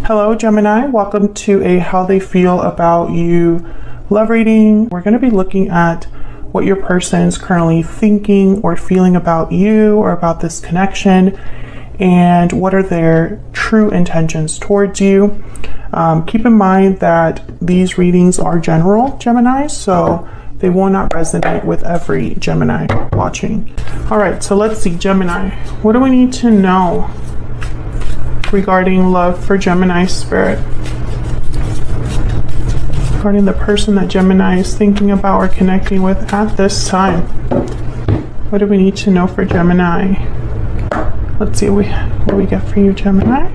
Hello Gemini, welcome to a how they feel about you love reading. We're going to be looking at what your person is currently thinking or feeling about you or about this connection, and what are their true intentions towards you. Keep in mind that these readings are general, Gemini, so they will not resonate with every Gemini watching. All right, so let's see, Gemini, what do we need to know regarding love for Gemini spirit? Regarding the person that Gemini is thinking about or connecting with at this time. What do we need to know for Gemini? Let's see what we get for you, Gemini.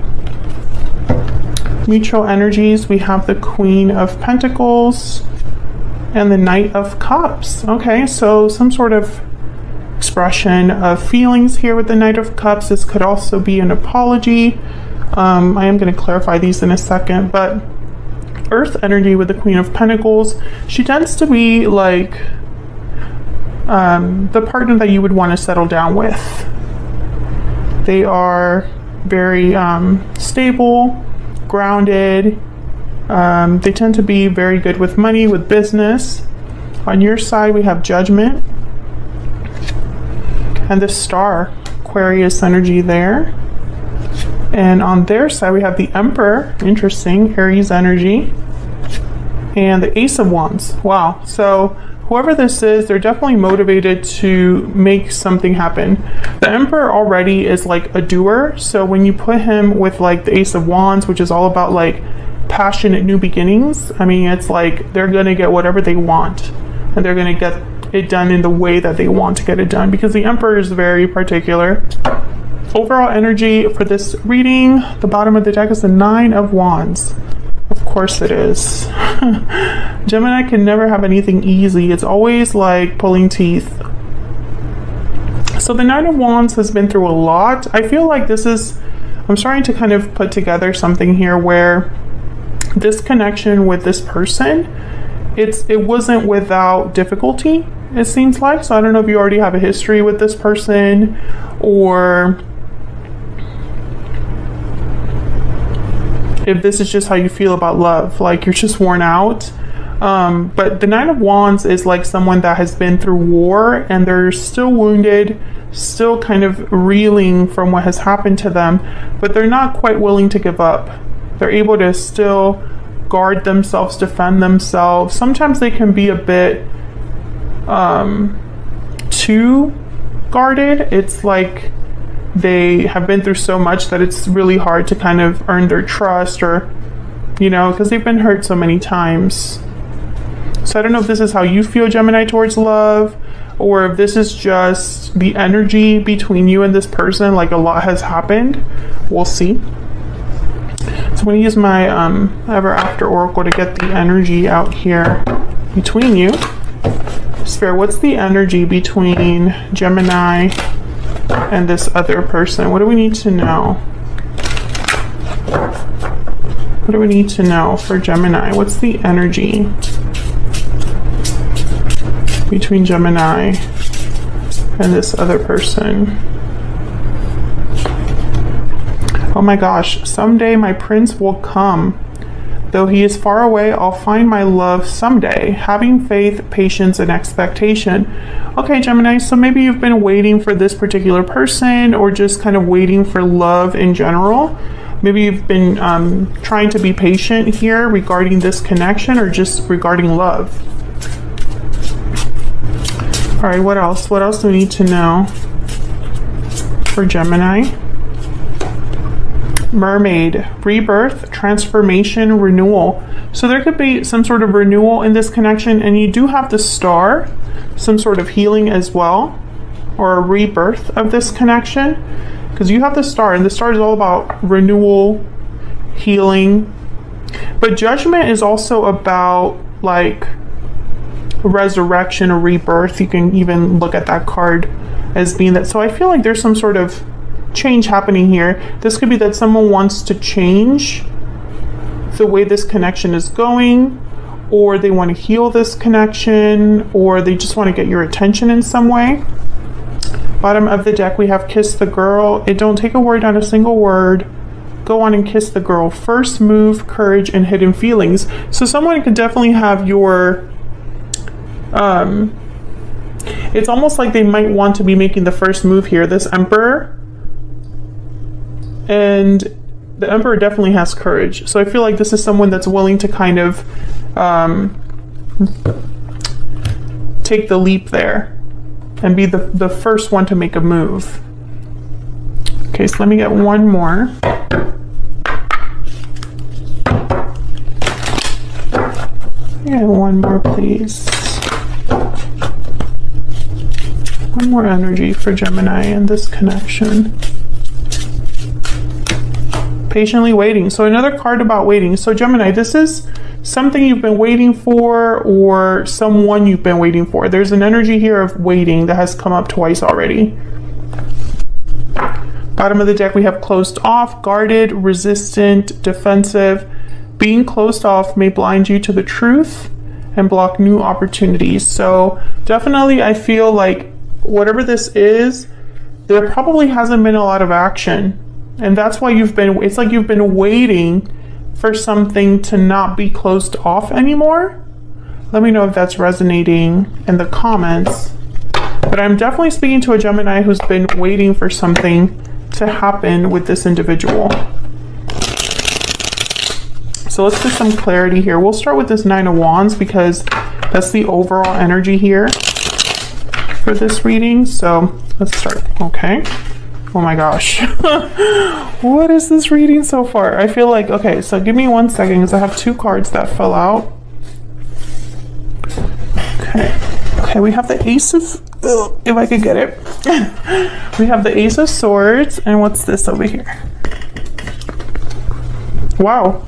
Mutual energies, we have the Queen of Pentacles and the Knight of Cups. Okay, so some sort of expression of feelings here with the Knight of Cups. This could also be an apology. I am going to clarify these in a second, but Earth energy with the Queen of Pentacles, she tends to be like the partner that you would want to settle down with. They are very stable, grounded. They tend to be very good with money, with business. On your side, we have Judgment and the Star, Aquarius energy there. And on their side, we have the Emperor, interesting, Aries energy, and the Ace of Wands. Wow. So whoever this is, they're definitely motivated to make something happen. The Emperor already is like a doer. So when you put him with like the Ace of Wands, which is all about like passionate new beginnings, I mean, it's like they're going to get whatever they want, and they're going to get it done in the way that they want to get it done, because the Emperor is very particular. Overall energy for this reading, the bottom of the deck is the Nine of Wands. Of course it is. Gemini can never have anything easy. It's always like pulling teeth. So the Nine of Wands has been through a lot. I feel like this is, I'm starting to kind of put together something here where this connection with this person, it wasn't without difficulty, it seems like. So I don't know if you already have a history with this person, or if this is just how you feel about love, like you're just worn out. But the Nine of Wands is like someone that has been through war and they're still wounded, still kind of reeling from what has happened to them, but they're not quite willing to give up. They're able to still guard themselves, defend themselves. Sometimes they can be a bit too guarded. It's like they have been through so much that it's really hard to kind of earn their trust, or, you know, because they've been hurt so many times. So I don't know if this is how you feel, Gemini, towards love, or if this is just the energy between you and this person, like a lot has happened. We'll see. So I'm going to use my Ever After Oracle to get the energy out here between you. Spirit, what's the energy between Gemini and this other person? What do we need to know? What do we need to know for Gemini? What's the energy between Gemini and this other person? Oh my gosh, someday my prince will come. Though he is far away, I'll find my love someday. Having faith, patience, and expectation. Okay, Gemini, so maybe you've been waiting for this particular person, or just kind of waiting for love in general. Maybe you've been trying to be patient here regarding this connection, or just regarding love. All right, what else? What else do we need to know for Gemini? Mermaid, rebirth, transformation, renewal. So there could be some sort of renewal in this connection, and you do have the Star, some sort of healing as well, or a rebirth of this connection, because you have the Star, and the Star is all about renewal, healing. But Judgment is also about like resurrection or rebirth. You can even look at that card as being that. So I feel like there's some sort of change happening here. This could be that someone wants to change the way this connection is going, or they want to heal this connection, or they just want to get your attention in some way. Bottom of the deck, we have Kiss the Girl. It don't take a word, not a single word. go on and kiss the girl. First move, courage, and hidden feelings. So someone could definitely have your, it's almost like they might want to be making the first move here. This Emperor, and the Emperor definitely has courage. So I feel like this is someone that's willing to kind of take the leap there and be the first one to make a move. Okay, so let me get one more. Yeah, one more, please. One more energy for Gemini in this connection. Patiently waiting. So another card about waiting. So Gemini, this is something you've been waiting for, or someone you've been waiting for. There's an energy here of waiting that has come up twice already. Bottom of the deck, we have closed off, guarded, resistant, defensive. Being closed off may blind you to the truth and block new opportunities. So definitely I feel like whatever this is, there probably hasn't been a lot of action. And that's why it's like you've been waiting for something to not be closed off anymore. Let me know if that's resonating in the comments. But I'm definitely speaking to a Gemini who's been waiting for something to happen with this individual. So let's get some clarity here. We'll start with this Nine of Wands because that's the overall energy here for this reading. So let's start. Okay. Oh my gosh. What is this reading so far? I feel like, okay, so give me 1 second because I have 2 cards that fell out. Okay, we have the Ace of, if I could get it. We have the Ace of Swords, and what's this over here? Wow,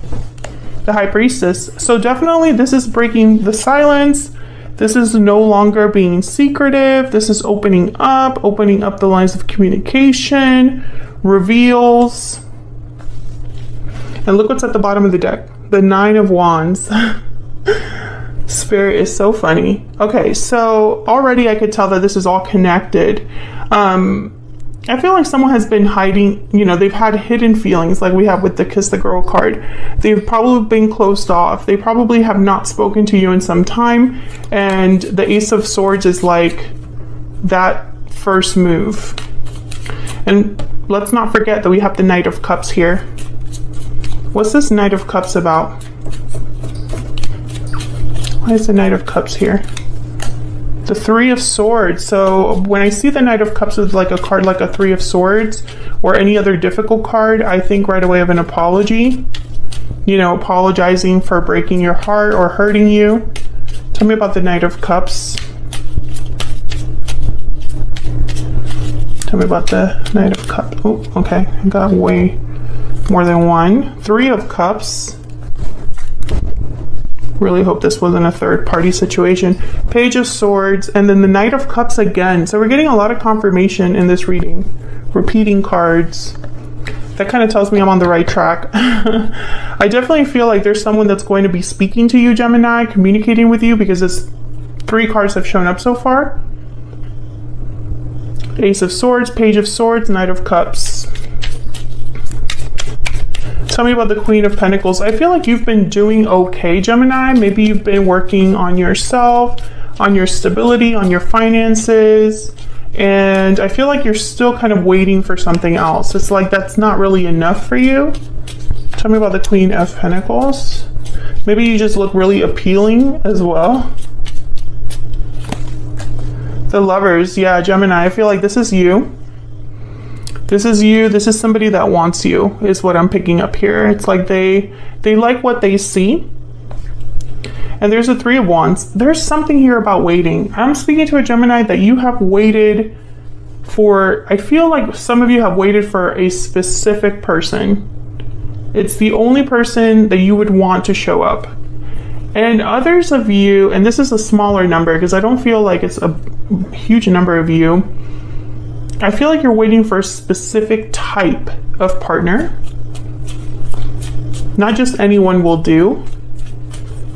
the High Priestess. So definitely this is breaking the silence. This is no longer being secretive. This is opening up the lines of communication, reveals. And look what's at the bottom of the deck. The Nine of Wands. Spirit is so funny. Okay, so already I could tell that this is all connected. I feel like someone has been hiding, you know, they've had hidden feelings like we have with the Kiss the Girl card. They've probably been closed off. They probably have not spoken to you in some time. And the Ace of Swords is like that first move. And let's not forget that we have the Knight of Cups here. What's this Knight of Cups about? Why is the Knight of Cups here? The Three of Swords. So when I see the Knight of Cups with like a card like a Three of Swords or any other difficult card, I think right away of an apology. You know, apologizing for breaking your heart or hurting you. Tell me about the Knight of Cups. Tell me about the Knight of Cups. Oh, okay. I got way more than one. Three of Cups. Really hope this wasn't a third party situation. Page of Swords, and then the Knight of Cups again. So we're getting a lot of confirmation in this reading. Repeating cards. That kind of tells me I'm on the right track. I definitely feel like there's someone that's going to be speaking to you, Gemini, communicating with you, because it's 3 cards have shown up so far. Ace of Swords, Page of Swords, Knight of Cups. Tell me about the Queen of Pentacles. I feel like you've been doing okay, Gemini. Maybe you've been working on yourself, on your stability, on your finances. And I feel like you're still kind of waiting for something else. It's like that's not really enough for you. Tell me about the Queen of Pentacles. Maybe you just look really appealing as well. The Lovers. Yeah, Gemini. I feel like this is you. This is you. This is somebody that wants you, is what I'm picking up here. It's like they like what they see. And there's a Three of Wands. There's something here about waiting. I'm speaking to a Gemini that you have waited for. I feel like some of you have waited for a specific person. It's the only person that you would want to show up. And others of you, and this is a smaller number because I don't feel like it's a huge number of you. I feel like you're waiting for a specific type of partner. Not just anyone will do.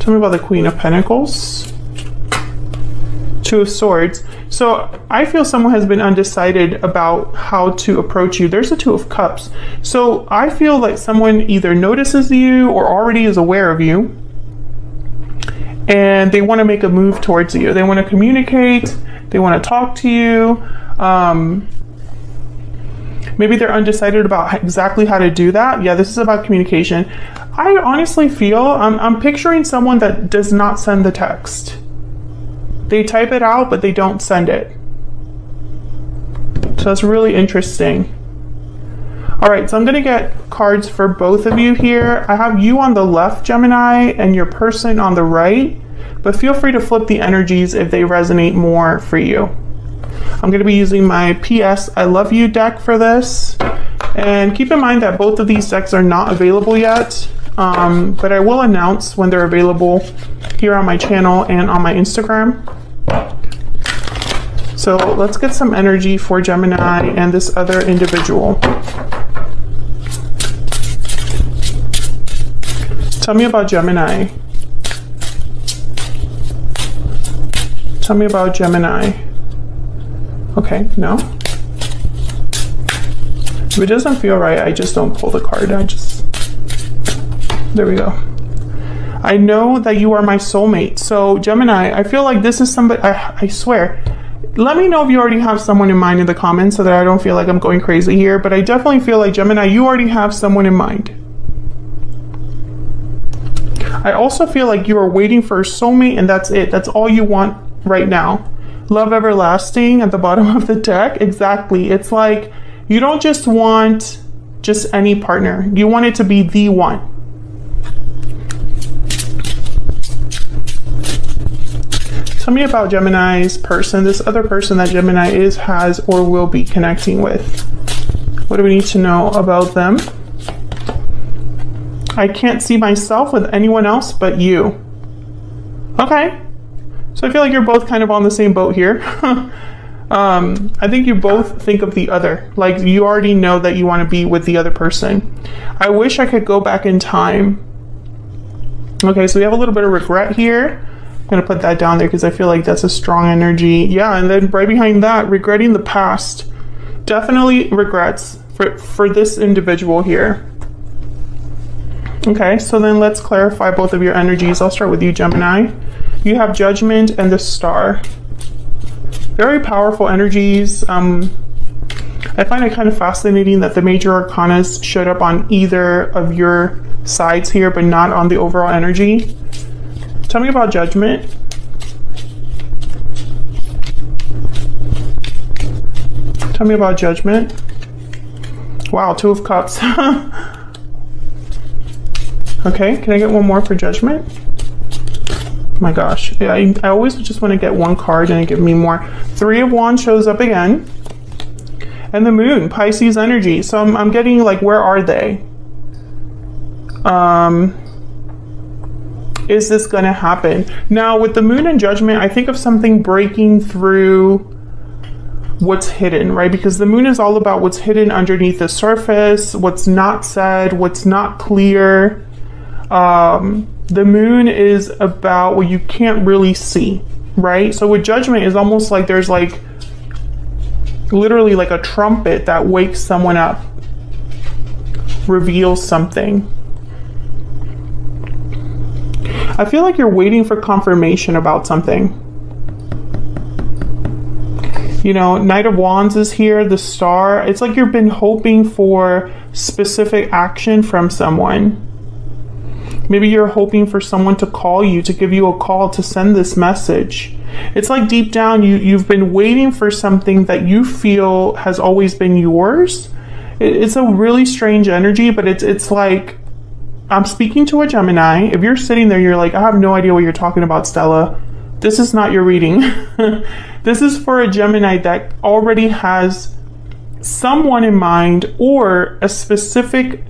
Tell me about the Queen of Pentacles. Two of Swords. So I feel someone has been undecided about how to approach you. There's the Two of Cups. So I feel like someone either notices you or already is aware of you, and they want to make a move towards you. They want to communicate. They want to talk to you. Maybe they're undecided about exactly how to do that. Yeah, this is about communication. I honestly feel, I'm picturing someone that does not send the text. They type it out, but they don't send it. So that's really interesting. All right, so I'm gonna get cards for both of you here. I have you on the left, Gemini, and your person on the right, but feel free to flip the energies if they resonate more for you. I'm gonna be using my PS I Love You deck for this. And keep in mind that both of these decks are not available yet, but I will announce when they're available here on my channel and on my Instagram. So let's get some energy for Gemini and this other individual. Tell me about Gemini. Tell me about Gemini. Okay, no. If it doesn't feel right, I just don't pull the card. There we go. I know that you are my soulmate. So Gemini, I feel like this is somebody, I swear. Let me know if you already have someone in mind in the comments so that I don't feel like I'm going crazy here. But I definitely feel like, Gemini, you already have someone in mind. I also feel like you are waiting for a soulmate and that's it. That's all you want right now. Love everlasting at the bottom of the deck. Exactly. It's like you don't just want just any partner. You want it to be the one. Tell me about Gemini's person, this other person that Gemini has, or will be connecting with. What do we need to know about them? I can't see myself with anyone else but you. Okay. So I feel like you're both kind of on the same boat here. I think you both think of the other. Like you already know that you want to be with the other person. I wish I could go back in time. Okay, so we have a little bit of regret here. I'm going to put that down there because I feel like that's a strong energy. Yeah, and then right behind that, regretting the past. Definitely regrets for this individual here. Okay, so then let's clarify both of your energies. I'll start with you, Gemini. You have Judgment and the Star. Very powerful energies. I find it kind of fascinating that the major arcanas showed up on either of your sides here, but not on the overall energy. Tell me about Judgment. Tell me about Judgment. Wow, Two of Cups. Okay, can I get one more for Judgment? Oh my gosh, yeah, I always just want to get one card and give me more. Three of Wands shows up again. And the Moon, Pisces energy. So I'm getting like, where are they? Is this going to happen? Now with the Moon and Judgment, I think of something breaking through what's hidden, right? Because the Moon is all about what's hidden underneath the surface, what's not said, what's not clear. The Moon is about what you can't really see, right? So with Judgment, it's almost like there's like literally like a trumpet that wakes someone up, reveals something. I feel like you're waiting for confirmation about something. You know, Knight of Wands is here, the Star. It's like you've been hoping for specific action from someone. Maybe you're hoping for someone to call you, to give you a call, to send this message. It's like deep down, you've been waiting for something that you feel has always been yours. It's a really strange energy, but it's like, I'm speaking to a Gemini. If you're sitting there, you're like, I have no idea what you're talking about, Stella. This is not your reading. This is for a Gemini that already has someone in mind or a specific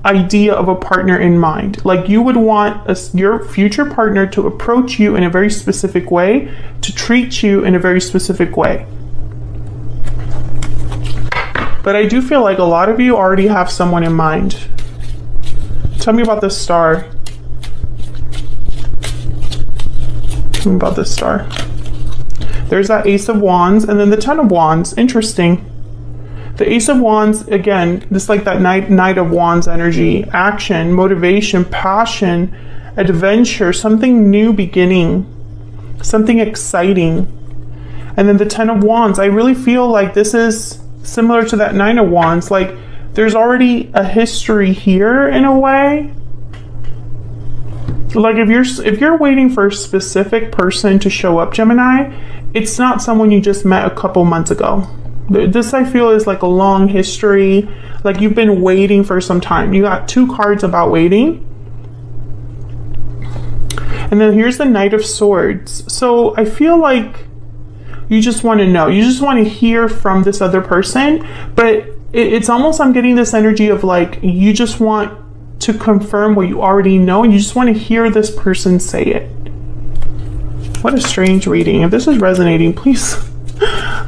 idea of a partner in mind. Like you would want your future partner to approach you in a very specific way, to treat you in a very specific way. But I do feel like a lot of you already have someone in mind. Tell me about the Star. Tell me about the Star. There's that Ace of Wands, and then the Ten of Wands. Interesting. The Ace of Wands, again, just like that Knight of Wands energy. Action, motivation, passion, adventure, something new beginning, something exciting. And then the Ten of Wands, I really feel like this is similar to that Nine of Wands. Like, there's already a history here in a way. Like, if you're waiting for a specific person to show up, Gemini, it's not someone you just met a couple months ago. This, I feel, is like a long history. Like, you've been waiting for some time. You got 2 cards about waiting. And then here's the Knight of Swords. So I feel like you just want to know. You just want to hear from this other person. But it's almost, I'm getting this energy of like, you just want to confirm what you already know. And you just want to hear this person say it. What a strange reading. If this is resonating, please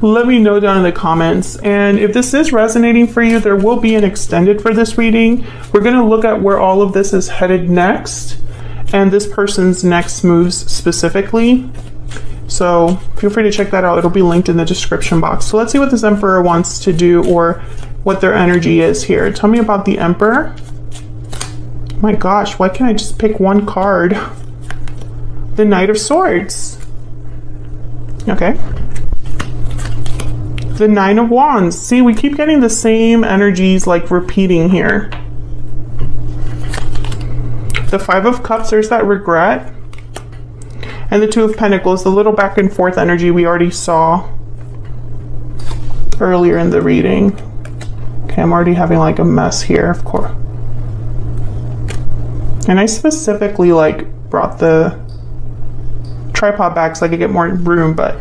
let me know down in the comments. And if this is resonating for you, there will be an extended for this reading. We're going to look at where all of this is headed next, and this person's next moves specifically. So feel free to check that out. It'll be linked in the description box. So let's see what this Emperor wants to do, or what their energy is here. Tell me about the Emperor. My gosh, why can't I just pick one card? The Knight of Swords. Okay. The Nine of Wands. See, we keep getting the same energies like repeating here. The Five of Cups, there's that regret. And the Two of Pentacles, the little back and forth energy we already saw earlier in the reading. Okay, I'm already having like a mess here, of course. And I specifically like brought the tripod back so I could get more room, but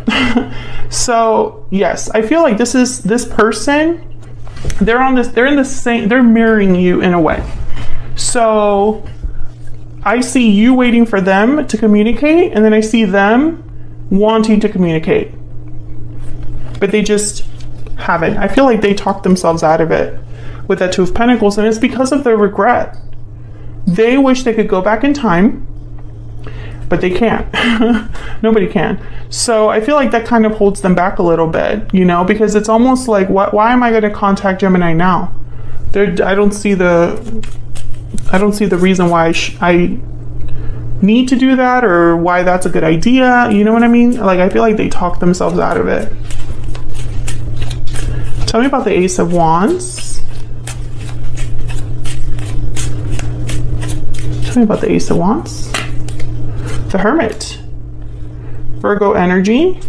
so yes, I feel like this person, they're in the same, they're mirroring you in a way. So I see you waiting for them to communicate, and then I see them wanting to communicate, but they just haven't. I feel like they talked themselves out of it with that Two of Pentacles, and it's because of their regret. They wish they could go back in time, but they can't. Nobody can. So I feel like that kind of holds them back a little bit, you know, because it's almost like, why am I going to contact Gemini now? I don't see the reason why I need to do that, or why that's a good idea. You know what I mean? Like, I feel like they talk themselves out of it. Tell me about the Ace of Wands. Tell me about the Ace of Wands. The Hermit. Virgo energy.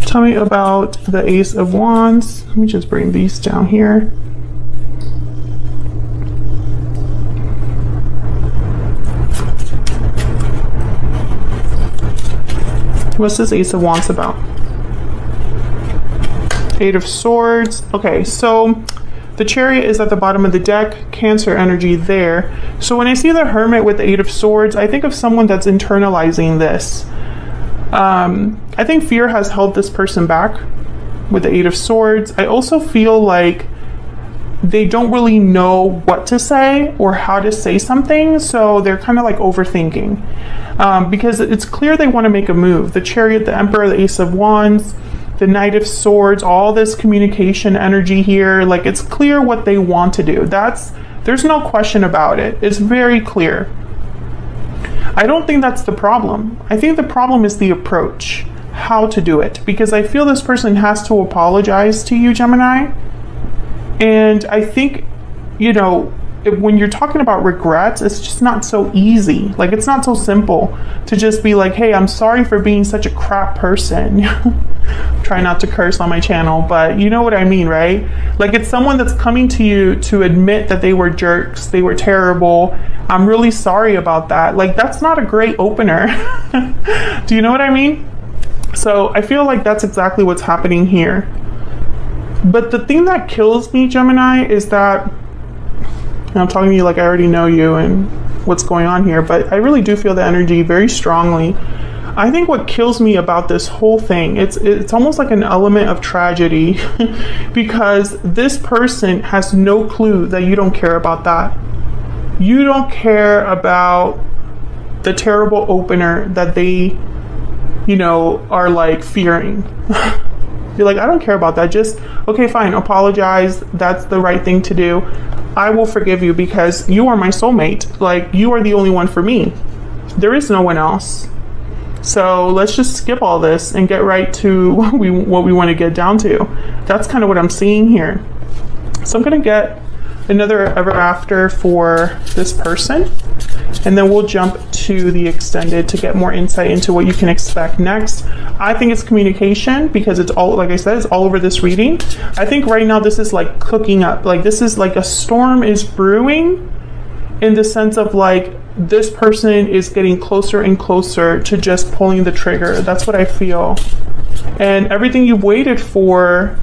Tell me about the Ace of Wands. Let me just bring these down here. What's this Ace of Wands about? Eight of Swords. Okay, so the Chariot is at the bottom of the deck. Cancer energy there. So when I see the Hermit with the Eight of Swords, I think of someone that's internalizing this. I think fear has held this person back with the Eight of Swords. I also feel like they don't really know what to say or how to say something, so they're kind of like overthinking. Because it's clear they want to make a move. The Chariot, the Emperor, the Ace of Wands, the Knight of Swords, all this communication energy here, like it's clear what they want to do. There's no question about it. It's very clear. I don't think that's the problem. I think the problem is the approach, how to do it, because I feel this person has to apologize to you, Gemini. And I think, you know, when you're talking about regrets, it's just not so easy. Like, it's not so simple to just be like, hey, I'm sorry for being such a crap person. Try not to curse on my channel, but you know what I mean, right? Like, it's someone that's coming to you to admit that they were jerks, they were terrible. I'm really sorry about that. Like, that's not a great opener. Do you know what I mean? So I feel like that's exactly what's happening here. But the thing that kills me, Gemini, is that, and I'm talking to you like I already know you and what's going on here, but I really do feel the energy very strongly. I think what kills me about this whole thing, it's almost like an element of tragedy because this person has no clue that you don't care about that. You don't care about the terrible opener that they, you know, are like fearing. You're like, I don't care about that. Just, okay, fine, apologize. That's the right thing to do. I will forgive you because you are my soulmate. Like, you are the only one for me. There is no one else. So let's just skip all this and get right to what we want to get down to. That's kind of what I'm seeing here. So I'm going to get another ever after for this person, and then we'll jump to the extended to get more insight into what you can expect next. I think it's communication, because it's all, like I said, it's all over this reading. I think right now this is like cooking up. Like, this is like a storm is brewing, in the sense of like this person is getting closer and closer to just pulling the trigger. That's what I feel. And everything you've waited for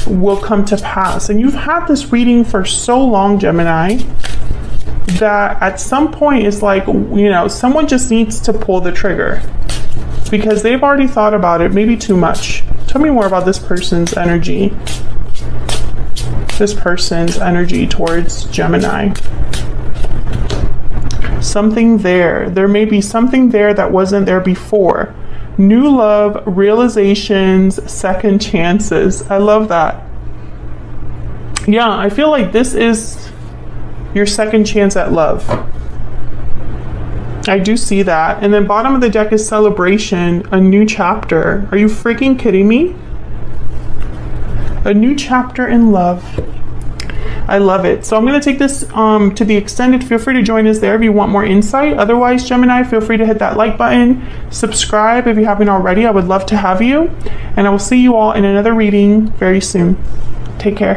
will come to pass. And you've had this reading for so long, Gemini, that at some point it's like, you know, someone just needs to pull the trigger because they've already thought about it, maybe too much. Tell me more about this person's energy. This person's energy towards Gemini. Something there. There may be something there that wasn't there before. New love, realizations, second chances. I love that. Yeah, I feel like this is your second chance at love. I do see that. And then bottom of the deck is celebration, a new chapter. Are you freaking kidding me? A new chapter in love. I love it. So I'm going to take this to the extended. Feel free to join us there if you want more insight. Otherwise, Gemini, feel free to hit that like button. Subscribe if you haven't already. I would love to have you. And I will see you all in another reading very soon. Take care.